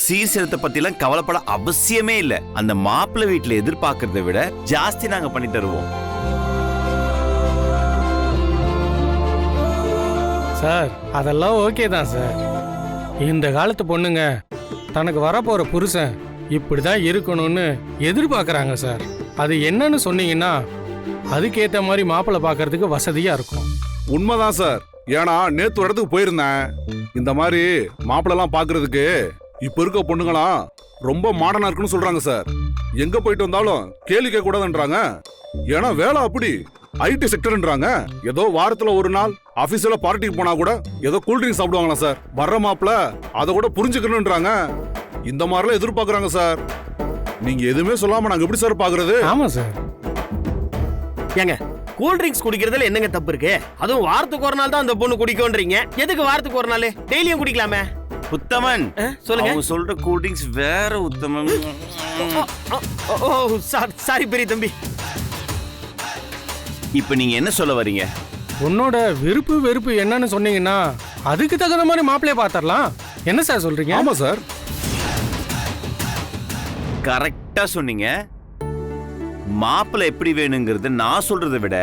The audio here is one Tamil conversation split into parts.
சீர்திருத்தத்தை பத்திலாம் கவலைப்பட அவசியமே இல்ல. அந்த மாப்பிள்ளை வீட்டுல எதிர்பார்க்கறதை விட ஜாஸ்தி நாங்க பண்ணி தருவோம். சார் அதெல்லாம் ஓகே தான் சார். இந்த காலத்து பொண்ணுங்க தனக்கு வரப்போற புருஷன் இப்படிதான் இருக்கணும்னு எதிர்பார்க்கறாங்க சார். அது என்னன்னு சொன்னீங்கன்னா அதுக்கேற்ற மாதிரி மாப்பிள்ளை பார்க்கறதுக்கு வசதியா இருக்கும். உண்மைதான் சார். ஏன்னா நேத்து ஒரு இடத்துக்கு போயிருந்தேன். இந்த மாதிரி மாப்பிள்ளலாம் பாக்குறதுக்கு இப்ப இருக்க பொண்ணுங்களாம் ரொம்ப மாடர்னா இருக்குன்னு சொல்றாங்க சார். எங்க போயிட்டு வந்தாலும் கேள்வி கேட்க கூடாதுன்றாங்க. ஏன்னா வேலை அப்படி ஐடி செக்டர்ன்றாங்க. ஏதோ வாரத்துல ஒரு நாள் ஆபீஸ்ல பார்ட்டிக்கு போனா கூட ஏதோ கூல்ட்ரிங்க் சாப்பிடுவாங்களா சார். வர்ற மாப்பிள்ள அதை கூட புரிஞ்சுக்கணும்ன்றாங்க. இந்த மாதிரிலாம் எதிர்பார்க்கறாங்க சார். நீங்க எதுவுமே சொல்லாம நாங்க எப்படி சார் பாக்குறது? ஆமா சார். ஏங்க கூல் ட்ரிங்க்ஸ் குடிக்கிறதுல என்னங்க தப்பு இருக்கு? அதுவும் வாரத்துக்கு ஒரு நாள் தான் அந்த பொண்ணு குடிக்கும்ன்றீங்க. எதுக்கு வாரத்துக்கு ஒரு நாள்? டெய்லியும் குடிக்கலாமே. உத்தமன் சொல்லுங்க. அவங்க சொல்ற கூல் ட்ரிங்க்ஸ் வேற உத்தமன். சாரி பெரிய தம்பி. இப்ப நீங்க என்ன சொல்ல வரீங்க? உன்னோட விருப்பு வெறுப்பு என்னன்னு சொன்னீங்கன்னா அதுக்கு தகுந்த மாதிரி மாப்பிள்ளைய பார்த்தரலாம். என்ன சார் சொல்றீங்க? ஆமா சார், கரெக்டா சொன்னீங்க. மாப்பிள்ளை எப்படி வேணுங்கிறது நான் சொல்றதை விட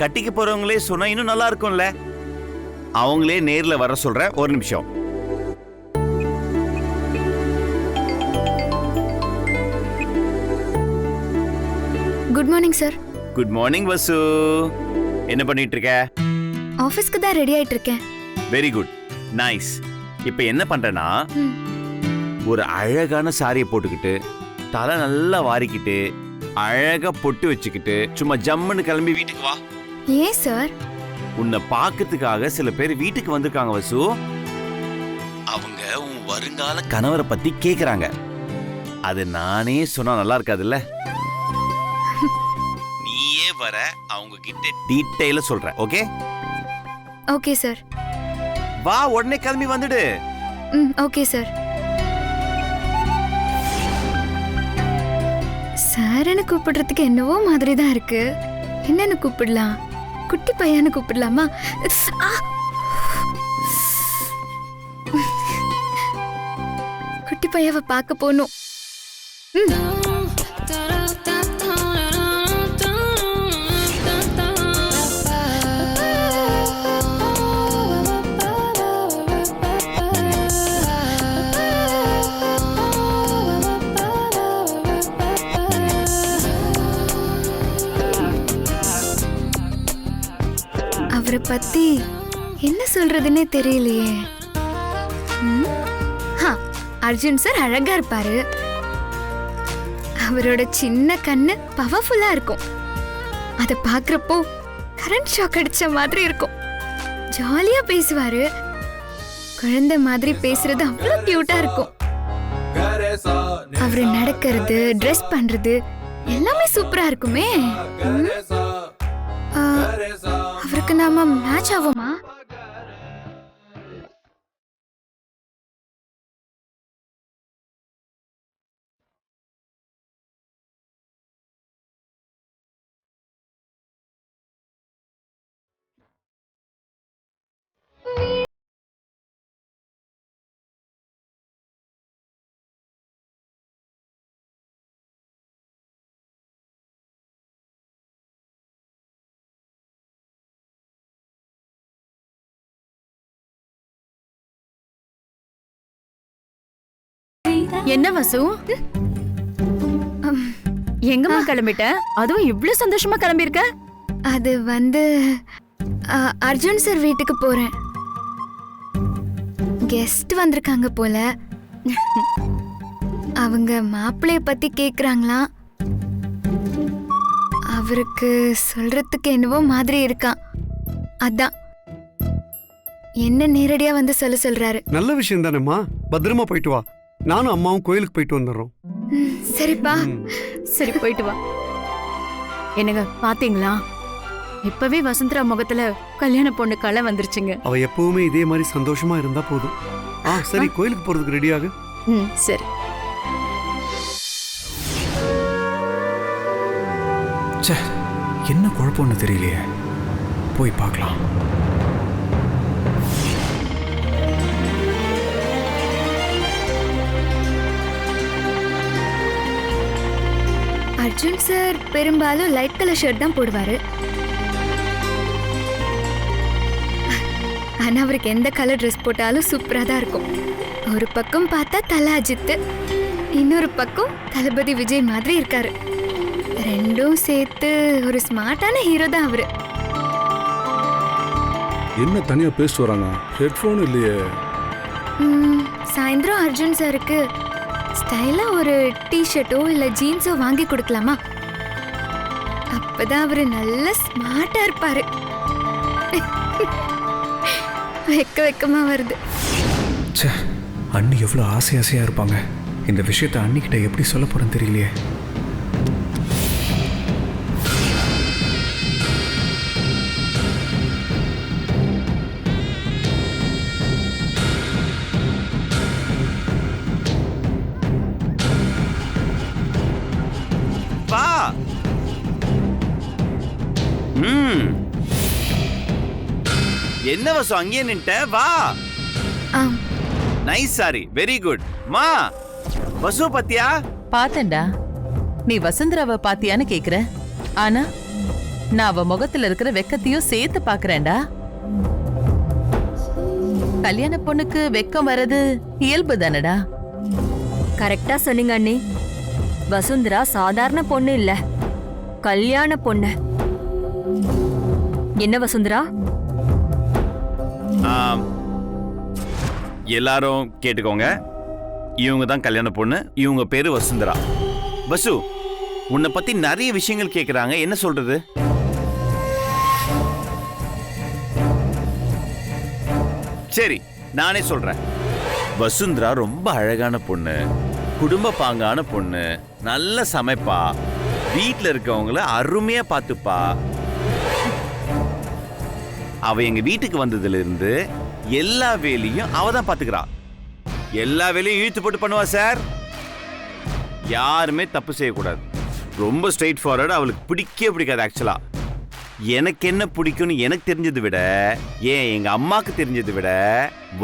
கட்டிக்க போறவங்களே சொன்னா இன்னும் நல்லா இருக்கும்ல. அவங்களே நேர்ல வர சொல்ற. ஒரு நிமிஷம். Good morning sir. Good morning Vasu. என்ன பண்ணிட்டு இருக்க? ஆபீஸ்க்கு தான் ரெடி ஆயிட்டு இருக்கேன். Very good, nice. இப்ப என்ன பண்றேன்னா ஒரு அழகான சாரியை போட்டுக்கிட்டு தலை நல்லா வாரிக்கிட்டு அழகா பொட்டு வச்சுக்கிட்டு சும்மா ஜம்முன்னு கிளம்பி வீட்டுக்கு வா. ஏன் சார்? உன்னை பார்க்கறதுக்காக சில பேர் வீட்டுக்கு வந்திருக்காங்க வசு. அவங்க உன் வருங்கால கணவரை பத்தி கேக்குறாங்க. அது நானே சொன்னா நல்லா இருக்காதுல்ல. நீயே வர அவங்க கிட்ட டீடைலா சொல்ற. Okay okay sir. வா, உடனே கிளம்பி வந்துடு. Okay sir. சார்னு கூப்பிடுறதுக்கு என்னவோ மாதிரி தான் இருக்கு. என்னன்னு கூப்பிடலாம்? குட்டி பையன்னு கூப்பிடலாமா? குட்டி பையவை பார்க்க போகணும். அவரை பத்தி என்ன சொல்றதுன்னே தெரியலையே. அர்ஜுன் சார் அழகா இருப்பாரு. அவரோட சின்ன கண்ணு பவர்ஃபுல்லா இருக்கும். அத பாக்குறப்போ கரண்ட் ஷாக் அடிச்ச மாதிரி இருக்கும். ஜாலியா பேசுவாரு. குழந்தை மாதிரி பேசுறது அவ்வளவு கியூட்டா இருக்கும். அவரு நடக்கிறது, ட்ரெஸ் பண்றது எல்லாமே சூப்பரா இருக்குமே. அவருக்கு நாம மேட்ச் ஆகுமா? என்ன வசு, எங்கம்மா கிளம்பிட்ட? அதுவும் இவ்வளவு சந்தோஷமா கிளம்பிருக்க? அது அர்ஜுன் சார் வீட்டுக்கு போறேன். கெஸ்ட் வந்திருக்காங்க போல. அவங்க மாப்பிள்ளைய பத்தி கேக்குறாங்களாம். அவருக்கு சொல்றதுக்கு என்னவோ மாதிரி இருக்கான். அதான் என்ன நேரடியா வந்து சொல்றாரு. நல்ல விஷயம் தானேம்மா. பத்திரமா போயிட்டு வா. நானும் அம்மாவும் கோயிலுக்கு போயிட்டு வந்துடுறோம். சரிப்பா. சரி, போயிட்டு வா. என்னங்க பாத்தீங்களா? இப்பவே வசந்தரா முகத்துல கல்யாண பொண்ணு களை வந்துருச்சுங்க. அவ எப்பவுமே இதே மாதிரி சந்தோஷமா இருந்தா போதும். சரி, கோயிலுக்கு போறதுக்கு ரெடியாகு. சரி. என்ன குழப்பம்னு தெரியலையே. போய் பார்க்கலாம். அர்ஜுன் சார் பெரும்பாலும் லைட் கலர் ஷர்ட் தான் போடுவாரு. ஆனா அவருக்கு எந்த கலர் ட்ரெஸ் போட்டாலும் சூப்பரா தான் இருக்கும். ஒரு பக்கம் பார்த்தா தல அஜித், இன்னொரு பக்கம் தளபதி விஜய் மாதிரி இருக்காரு. ரெண்டும் சேர்த்து ஒரு ஸ்மார்ட்டான ஹீரோ தான் அவரு. என்ன தனியா பேசிட்டு வராங்க? ஹெட்ஃபோன் இல்லையே. சாயந்தரம் அர்ஜுன் சாருக்கு ஸ்டைலா ஒரு டிஷர்ட்டோ இல்ல ஜீன்ஸோ வாங்கி கொடுக்கலாமா? அப்பதான் அவரு நல்ல ஸ்மார்ட்டா இருப்பாரு. வெக்கமா வருது. ச்சே, அண்ணி எவ்வளோ ஆசை ஆசையாக இருப்பாங்க. இந்த விஷயத்தை அண்ணிக்கிட்ட எப்படி சொல்ல போகிறேன்னு தெரியலையே. வா. என்ன வசு அங்கேயே நின்ட்ட? வா. ஆம். Nice sorry, very good. மா, வசு பத்தியா? பாத்தேன்டா. நீ வசுந்தராவை பாத்தியான்னு கேக்குற. ஆனா நான் அவ முகத்துல இருக்கிற வெக்கத்தையும் சேர்த்து பாக்குறேன்டா. கல்யாண பொண்ணுக்கு வெக்கம் வர்றது இயல்பு தானடா. கரெக்டா சொன்னீங்க அண்ணி. வசுந்தரா சாதாரண பொண்ணு இல்ல, கல்யாண பொண்ணு. என்ன வசுந்தரா? எல்லாரும் கேட்டுக்கோங்க, இவங்க தான் கல்யாண பொண்ணு. இவங்க பேரு வசுந்தரா. வசு, உன்னை பத்தி நிறைய விஷயங்கள் கேக்குறாங்க, என்ன சொல்றது? சரி, நானே சொல்றேன். வசுந்தரா ரொம்ப அழகான பொண்ணு, குடும்ப பாங்கான பொண்ணு, நல்ல சமைப்பா, வீட்டுல இருக்கவங்கள அருமையா பாத்துப்பா. அவ எங்க வீட்டுக்கு வந்ததுல இருந்து எல்லா வேலையும் அவ தான் பாத்துக்கிறா. எல்லா வேலையும் இழுத்து போட்டு பண்ணுவா சார். யாருமே தப்பு செய்யக்கூடாது. ரொம்ப ஸ்ட்ரெயிட் ஃபார்வர்டு. அவளுக்கு பிடிக்கவே பிடிக்காது. ஆக்சுவலா எனக்கு என்ன பிடிக்கும்னு எனக்கு தெரிஞ்சதை விட, ஏன் எங்க அம்மாக்கு தெரிஞ்சதை விட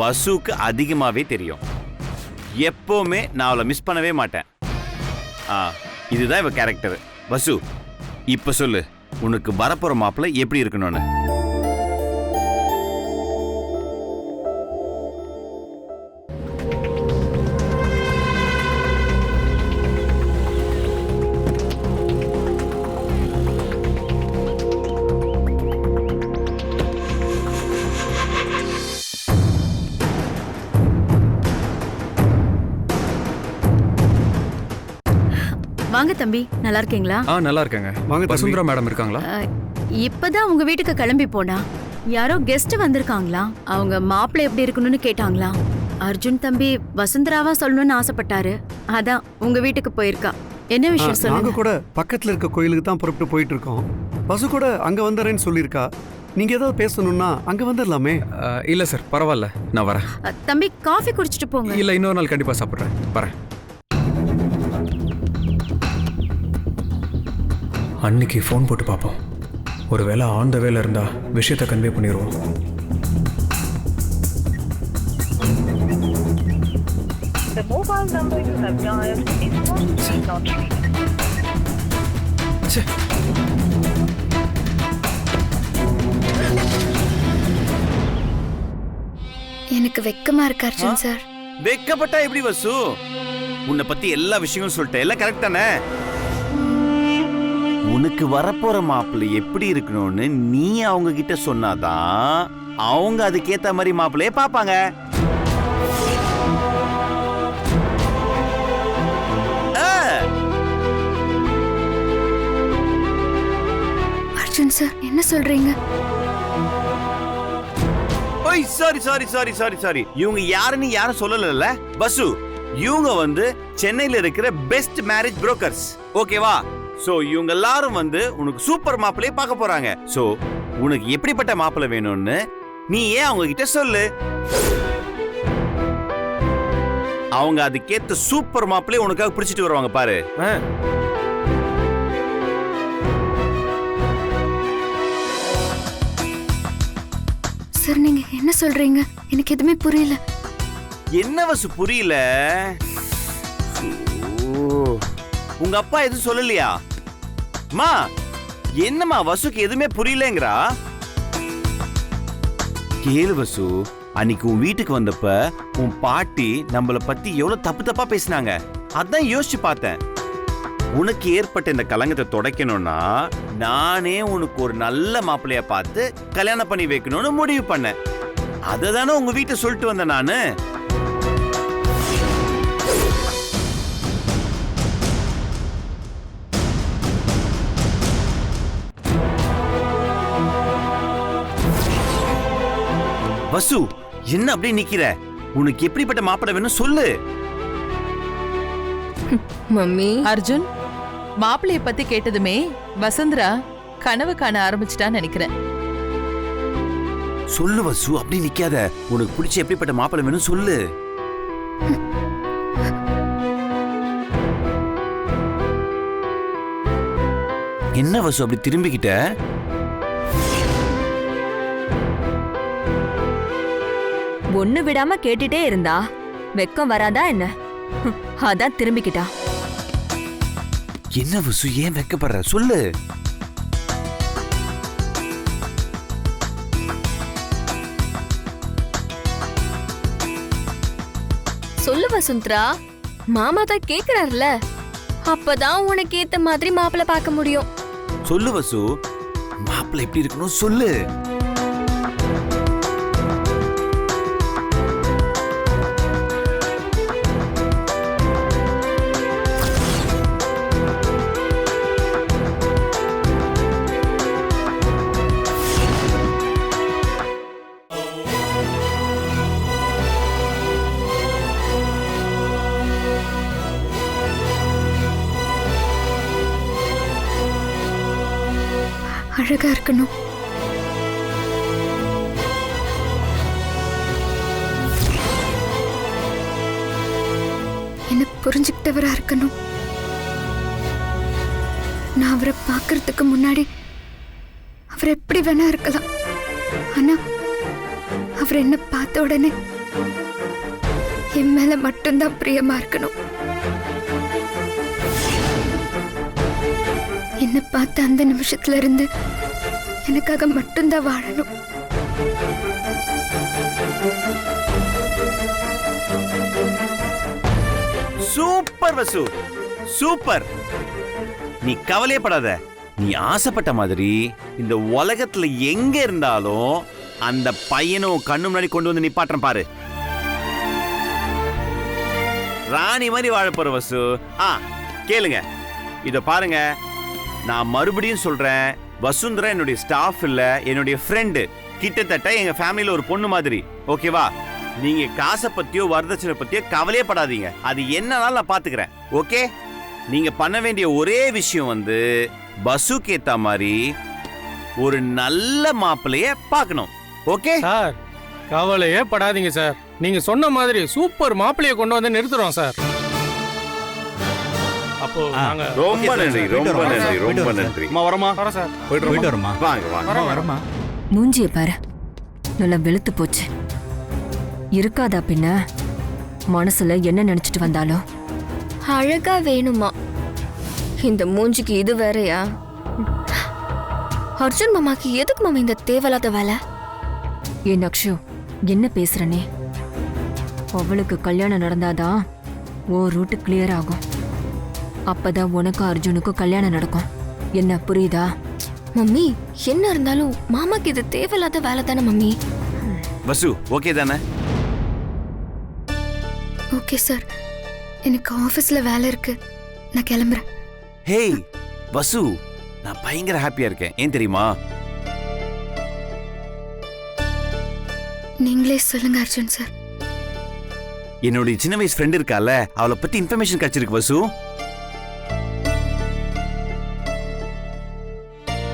வசுக்கு அதிகமாவே தெரியும். எப்பவுமே நான் அவளை மிஸ் பண்ணவே மாட்டேன். இதுதான் இவ கேரக்டர். வசு, இப்ப சொல்லு, உனக்கு வரப்போற மாப்பிள்ளை எப்படி இருக்கணும்னு? வாங்க தம்பி, நல்லா இருக்கீங்களா? நல்லா இருக்கேங்க. வாங்க தம்பி. வசுந்தரா மேடம் இருக்காங்களா? இப்பதான் உங்க வீட்டுக்கு கிளம்பி போனா. யாரோ கெஸ்ட் வந்திருக்காங்களா, அவங்க மாப்பிள்ளை எப்படி இருக்கணும்னு கேட்டாங்களா. அர்ஜுன் தம்பி வசுந்தராவா சொல்லணும்னு ஆசைப்பட்டாரு, அதான் உங்க வீட்டுக்கு போயிருக்கா. என்ன விஷயம் நாங்க சொல்லுங்க. கூட பக்கத்துல இருக்க கோயிலுக்கு தான் புறப்பட்டு போயிட்டு இருக்கோம். பசு கூட அங்க வந்துறேன்னு சொல்லியிருக்கா. நீங்க ஏதாவது பேசணும்னா அங்க வந்துடலாமே. இல்லை சார், பரவாயில்ல, நான் வரேன். தம்பி காஃபி குடிச்சிட்டு போங்க. இல்லை, இன்னொரு நாள் கண்டிப்பாக சாப்பிட்றேன். வரேன். அன்னைக்கு ஃபோன் போட்டு பார்ப்போம். ஒருவேளை ஆன் த வேல இருந்தா விஷயத்தை கன்வே பண்ணிடுவோம். எனக்கு வெக்கமா இருக்கு அர்ஜுன் சார். வெக்கப்பட்டா எப்படி வசு? உன்னை பத்தி எல்லா விஷயங்களும் சொல்லிட்டேன். எல்லாம் கரெக்ட் தானே? உனக்கு வரப்போற மாப்பிள்ளை எப்படி இருக்கணும்னு நீ அவங்க கிட்ட சொன்னாதான் அவங்க அதுக்கேத்த மாதிரி மாப்பிள்ளைய பாப்பாங்க. அர்ஜுன் சார் என்ன சொல்றீங்க? ஓய், sorry sorry sorry sorry sorry. இவங்க யாருன்னு யாரும் சொல்லல பசு. இவங்க வந்து சென்னையில இருக்கிற பெஸ்ட் மேரேஜ் புரோக்கர்ஸ். ஓகேவா? சோ இவங்க எல்லாரும் வந்து உனக்கு சூப்பர் மாப்பிள்ளைய பார்க்க போறாங்க. சோ உனக்கு எப்படிப்பட்ட மாப்பிள்ளை வேணும்னு நீ ஏன் அவங்க கிட்ட சொல்லு. அவங்க அதுக்கேத்த சூப்பர் மாப்பிள்ளைய உனக்காக பிடிச்சிட்டு வருவாங்க பாரு. சார் நீங்க என்ன சொல்றீங்க? எனக்கு எதுவுமே புரியல. என்ன வசு புரியல? உங்க அப்பா எதுவும் சொல்லலையா? மா என்னம்மா வசுக்கு எதுவுமே புரியலங்கிறா? கேளு வசு, அன்னைக்கு உன் வீட்டுக்கு வந்தப்ப உன் பாட்டி நம்மள பத்தி எவ்வளவு தப்பு தப்பா பேசினாங்க. அதான் யோசிச்சு பார்த்தேன். உனக்கு ஏற்பட்ட இந்த கலங்கத்தை துடைக்கணும்னா நானே உனக்கு ஒரு நல்ல மாப்பிள்ளைய பார்த்து கல்யாணம் பண்ணி வைக்கணும்னு முடிவு பண்ணேன். அதை தானே உங்க வீட்டை சொல்லிட்டு வந்தேன் நானு. வசு, என்ன அப்படியே நிக்கிற? உனக்கு எப்படிப்பட்ட மாப்பிள்ளை வேணும் சொல்லு. மம்மி, அர்ஜுன், மாப்பிள்ளைய பத்தி கேட்டதுமே வசுந்தரா கனவு காண ஆரம்பிச்சிட்டான்னு நினைக்கிறேன். சொல்லு வசு, அப்படி நிக்காத. உனக்கு பிடிச்ச எப்படிப்பட்ட மாப்பிள்ளை வேணும் சொல்லு. என்ன வசு அப்படி திரும்பிக்கிட்ட? ஒண்ணு விடாம கேட்டுட்டே இருந்தா வெக்கம் வராதா என்ன? அதான் திரும்பிக்கிட்டா. என்ன வசு, ஏன் வெக்கப்படுற? சொல்லு. சொல்லு வசுந்தரா, மாமா தான் கேக்குறாருல, அப்பதான் உனக்கு ஏத்த மாதிரி மாப்பிள்ளை பார்க்க முடியும். சொல்லு வசு, மாப்பிள்ளை எப்படி இருக்கணும் சொல்லு. அழகா இருக்கணும், என்ன புரிஞ்சுக்கிட்டவரா இருக்கணும். நான் அவரை பார்க்கறதுக்கு முன்னாடி அவர் எப்படி வேணா இருக்கலாம், ஆனா அவர் என்ன பார்த்த உடனே என் மேல மட்டும்தான் பிரியமா இருக்கணும். என்ன பார்த்த அந்த நிமிஷத்துல இருந்து எனக்காக மட்டும்தான் வாழணும். சூப்பர் வசு, சூப்பர். நீ கவலையப்படாத. நீ ஆசைப்பட்ட மாதிரி இந்த உலகத்துல எங்க இருந்தாலும் அந்த பையனும் கண்ணு முன்னாடி கொண்டு வந்து நிப்பாட்டுறேன் பாரு. ராணி மாதிரி வாழ போற வசு. கேளுங்க, இத பாருங்க. நான் மறுபடியும் சொல்றேன், வசுந்தரா என்னுடைய ஸ்டாஃப் இல்ல, என்னுடைய ஃப்ரெண்டு. கிட்டத்தட்ட எங்க ஃபேமிலியில ஒரு பொண்ணு மாதிரி. ஓகேவா? நீங்க காசை பத்தியோ வரதட்சணை பத்தியோ கவலையே படாதீங்க. அது என்னன்னாலும் நான் பாத்துக்கிறேன். ஓகே? நீங்க பண்ண வேண்டிய ஒரே விஷயம் வந்து பசுக்கு ஏத்த மாதிரி ஒரு நல்ல மாப்பிள்ளைய பார்க்கணும். Okay sir? கவலையே படாதீங்க சார். நீங்க சொன்ன மாதிரி சூப்பர் மாப்பிள்ளைய கொண்டு வந்து நிறுத்துறோம் சார். அப்போ நாங்க ரொம்ப நன்றி, ரொம்ப நன்றி, ரொம்ப நன்றி. அம்மா வரமா? வரோம் சார். போயிட்டு வரமா? வாங்க வாங்க. வரமா? மூஞ்சிய பாரு, நல்லா வெளுத்து போச்சு. இருக்காதா பின்ன? மனசுல என்ன நினைச்சிட்டு வந்தாலும் அழகா வேணுமா? இந்த மூஞ்சிக்கு இது வேறயா? அர்ஜுன் மாமாக்கு எதுக்கு மாமா இந்த தேவையில்லாத வேலை? ஏன் அக்ஷு, என்ன பேசுற நீ? அவளுக்கு கல்யாணம் நடந்தாதான் ஓ ரூட்டு கிளியர் ஆகும். அப்பதான் உனக்கும் அர்ஜுனுக்கும் கல்யாணம் நடக்கும். என்ன புரியுதா? மம்மி, என்ன இருந்தாலும் மாமாக்கு இது தேவையில்லாத வேலை தானே மம்மி. வசு ஓகே தானே? ஓகே சார், எனக்கு ஆபீஸ்ல வேலை இருக்கு, நான் கிளம்புறேன். ஹேய் வசு, நான் பயங்கர ஹாப்பியா இருக்கேன். ஏன் தெரியுமா? நீங்களே சொல்லுங்க அர்ஜுன் சார். என்னுடைய சின்ன வயசு ஃப்ரெண்ட் இருக்கால, அவளை பத்தி இன்ஃபர்மேஷன் கிடைச்சிருக்கு வசு.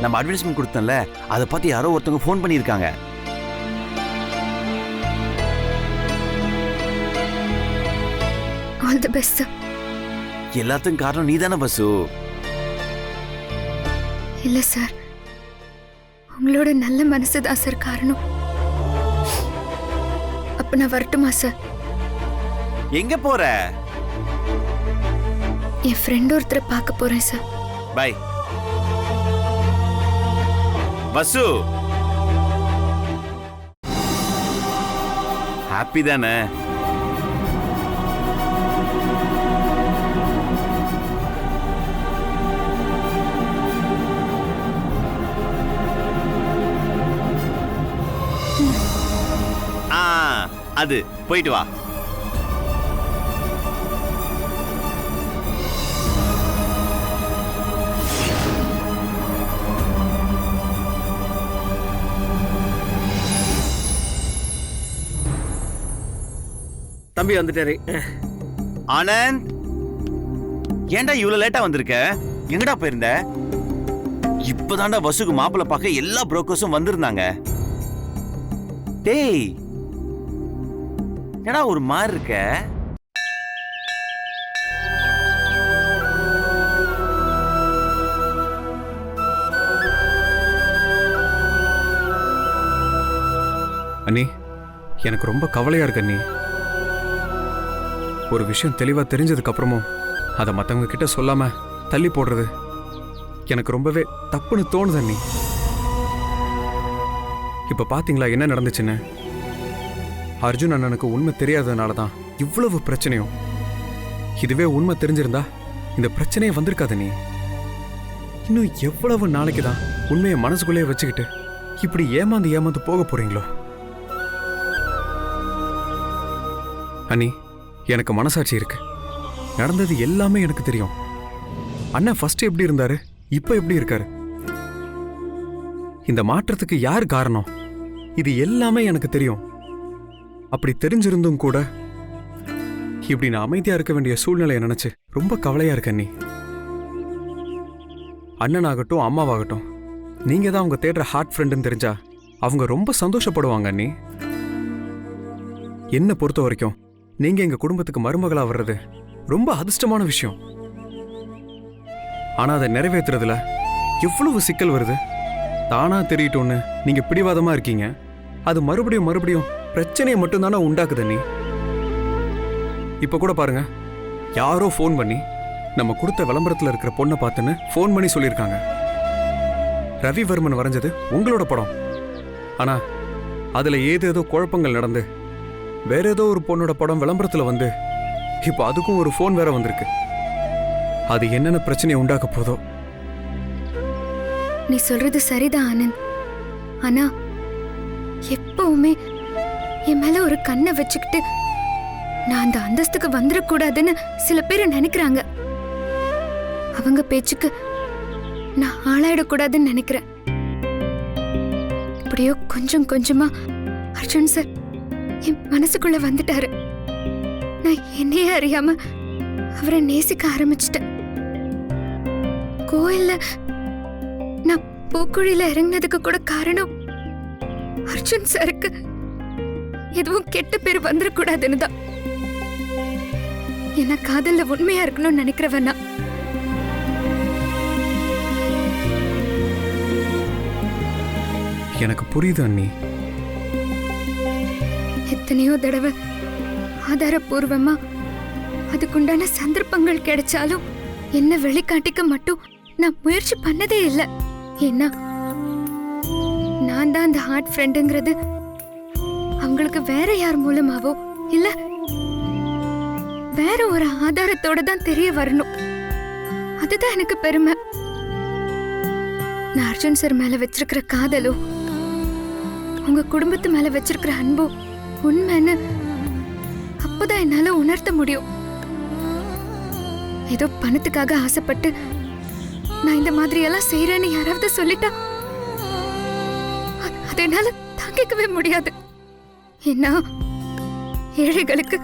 நம்ம அட்வர்டைஸ்மெண்ட் கொடுத்தோம்ல, அதை பார்த்து யாரோ ஒருத்தவங்க ஃபோன் பண்ணியிருக்காங்க. All the best sir. எல்லாத்துக்கும் காரணம் நீதானே வசு. இல்ல சார், உங்களோட நல்ல மனசு தான் சார் காரணம். அப்ப நான் வரட்டுமா சார்? எங்க போற? என் ஃப்ரெண்ட் ஒருத்தரை பார்க்க போறேன் சார். பை. வசு ஹாப்பி தானே? அது போயிட்டு வா. தம்பி வந்துட்டாரு. ஆனந்த், ஏன்டா இவ்வளவு லேட்டா வந்திருக்க? எங்கடா போயிருந்த? இப்பதான்டா வசுக்கு மாப்பிள்ளை பார்க்க எல்லா புரோக்கர்ஸும் வந்திருந்தாங்க. டேய், என்னடா ஒரு மாதிரி இருக்க? அண்ணி, எனக்கு ரொம்ப கவலையா இருக்கு அண்ணி. ஒரு விஷயம் தெளிவா தெரிஞ்சதுக்கு அப்புறமும் அதை மற்றவங்க கிட்ட சொல்லாம தள்ளி போடுறது எனக்கு ரொம்பவே தப்புன்னு தோணுது அண்ணி. இப்ப பாத்தீங்களா என்ன நடந்துச்சுன்னு? அர்ஜுன் அண்ணனுக்கு உண்மை தெரியாததுனால தான் இவ்வளவு பிரச்சனையும். இதுவே உண்மை தெரிஞ்சிருந்தா இந்த பிரச்சனையே வந்திருக்காது. நீ இன்னும் எவ்வளவு நாளைக்கு தான் உண்மையை மனசுக்குள்ளேயே வச்சுக்கிட்டு இப்படி ஏமாந்து போக போறீங்களோ? அண்ணி, எனக்கு மனசாட்சி இருக்கு. நடந்தது எல்லாமே எனக்கு தெரியும். அண்ணன் ஃபர்ஸ்ட் எப்படி இருந்தாரு, இப்ப எப்படி இருக்காரு, இந்த மாற்றத்துக்கு யார் காரணம், இது எல்லாமே எனக்கு தெரியும். அப்படி தெரிஞ்சிருந்தும் கூட இப்படி நான் அமைதியா இருக்க வேண்டிய சூழ்நிலையை நினைச்சு ரொம்ப கவலையா இருக்கு அண்ணி. அண்ணனாகட்டும் அம்மாவாகட்டும், நீங்க தான் அவங்க தேடுற ஹார்ட் ஃப்ரெண்டுன்னு தெரிஞ்சா அவங்க ரொம்ப சந்தோஷப்படுவாங்க அண்ணி. என்ன பொறுத்த வரைக்கும் நீங்க எங்க குடும்பத்துக்கு மருமகளா வர்றது ரொம்ப அதிர்ஷ்டமான விஷயம். ஆனா அதை நிறைவேற்றுறதுல எவ்வளவு சிக்கல் வருது. தானா தெரியட்டோன்னு நீங்க பிடிவாதமா இருக்கீங்க. அது மறுபடியும் பிரச்சனையை மட்டும்தானே உண்டாக்குது நீ. இப்ப கூட பாருங்க, யாரோ ஃபோன் பண்ணி நம்ம கொடுத்த விளம்பரத்துல இருக்கிற பொண்ணை பார்த்துன்னு ஃபோன் பண்ணி சொல்லியிருக்காங்க. ரவிவர்மன் வரைஞ்சது உங்களோட படம். ஆனா அதுல ஏதேதோ குழப்பங்கள் நடந்து வேற ஏதோ ஒரு பொண்ணோட படம் விளம்பரத்துல வந்து இப்போ அதுக்கும் ஒரு ஃபோன் வேற வந்திருக்கு. அது என்னென்ன பிரச்சனையை உண்டாக்க போதோ. நீ சொல்றது சரிதான் ஆனந்த். ஆனா எப்பவுமே என் மேல ஒரு கண்ணை வச்சுக்கிட்டு நான் அந்த அந்தஸ்துக்கு வந்துடக்கூடாதுன்னு சில பேர் நினைக்கிறாங்க. அவங்க பேச்சுக்கு நான் ஆளாயிடக்கூடாதுன்னு நினைக்கிறேன். இப்படியோ கொஞ்சம் கொஞ்சமா அர்ஜுன் சார் என் மனசுக்குள்ள வந்துட்டாரு. நான் என்னையே அறியாம அவரை நேசிக்க ஆரம்பிச்சிட்டேன். கோயில்ல நான் பூக்குழியில இறங்கினதுக்கு கூட காரணம் அர்ஜுன் சாருக்கு எதுவும் கெட்ட பேர் வந்துடக்கூடாதுன்னு தான். என்ன காதல்ல உண்மையா இருக்கணும்னு நினைக்கிறவனா. எனக்கு புரியுது அண்ணி. எத்தனையோ தடவை ஆதாரபூர்வமா அதுக்குண்டான சந்தர்ப்பங்கள் கிடைச்சாலும் என்ன வெளிக்காட்டிக்க மட்டும் நான் முயற்சி பண்ணதே இல்லை. ஏன்னா நான் தான் அந்த ஹார்ட் ஃப்ரெண்டுங்கிறது அவங்களுக்கு வேற யார் மூலமாவோ இல்ல வேற ஒரு ஆதாரத்தோட தான் தெரிய வரணும். அதுதான் எனக்கு பெருமை. நான் அர்ஜுன் சார் மேல வச்சிருக்கிற காதலோ உங்க குடும்பத்து மேல வச்சிருக்கிற அன்போ உண்மைன்னு அப்பதான் என்னால உணர்த்த முடியும். ஏதோ பணத்துக்காக ஆசைப்பட்டு நான் இந்த மாதிரி எல்லாம் செய்யறேன்னு யாராவது சொல்லிட்டா அது என்னால தாங்கிக்கவே முடியாது. ஏன்னா ஏழைகளுக்கு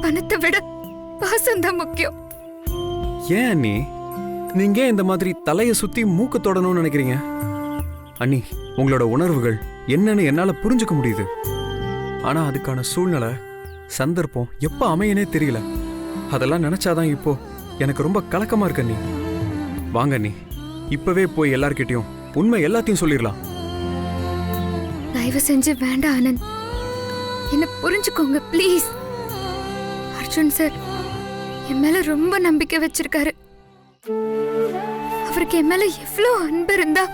பணத்தை விட பாசம்தான் முக்கியம். ஏன் அண்ணி நீங்க இந்த மாதிரி தலையை சுத்தி மூக்கு தொடணும்னு நினைக்கிறீங்க? அண்ணி, உங்களோட உணர்வுகள் என்னன்னு என்னால புரிஞ்சுக்க முடியுது. ஆனா அதுக்கான சூழ்நிலை சந்தர்ப்பம் எப்ப அமையனே தெரியல. அதெல்லாம் நினைச்சாதான் இப்போ எனக்கு ரொம்ப கலக்கமா இருக்கு அண்ணி. வாங்க அண்ணி, இப்பவே போய் எல்லார்கிட்டயும் உண்மை எல்லாத்தையும் சொல்லிடலாம். தயவு செஞ்சு வேண்டாம் ஆனந்த், என்ன புரிஞ்சுக்கோங்க ப்ளீஸ். அர்ஜுன் சார் என் மேல ரொம்ப நம்பிக்கை வச்சிருக்காரு. அவருக்கு என் மேல எவ்வளவு அன்பு இருந்தா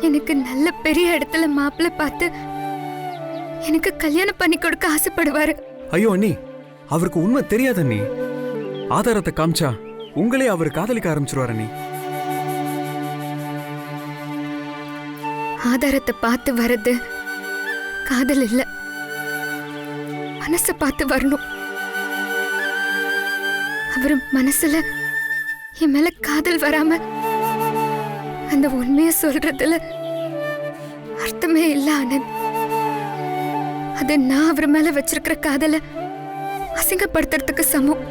எனக்கு நல்ல பெரிய இடத்துல மாப்பிள்ளை பார்த்து எனக்கு கல்யாணம் பண்ணி கொடுக்க ஆசைப்படுவாரு. ஐயோ அண்ணி, அவருக்கு உண்மை தெரியாத அண்ணி. ஆதாரத்தை காமிச்சா உங்களே அவர் காதலிக்க ஆரம்பிச்சிருவார் அண்ணி. ஆதாரத்தை பார்த்து வர்றது காதல் இல்ல, மனச பார்த்து வரணும். அவர் மனசுல என் மேல காதல் வராம அந்த உண்மைய சொல்றதுல அர்த்தமே இல்ல ஆனந்த். அது நான் அவர் மேல வச்சிருக்கிற காதலை அசிங்கப்படுத்துறதுக்கு சமம்.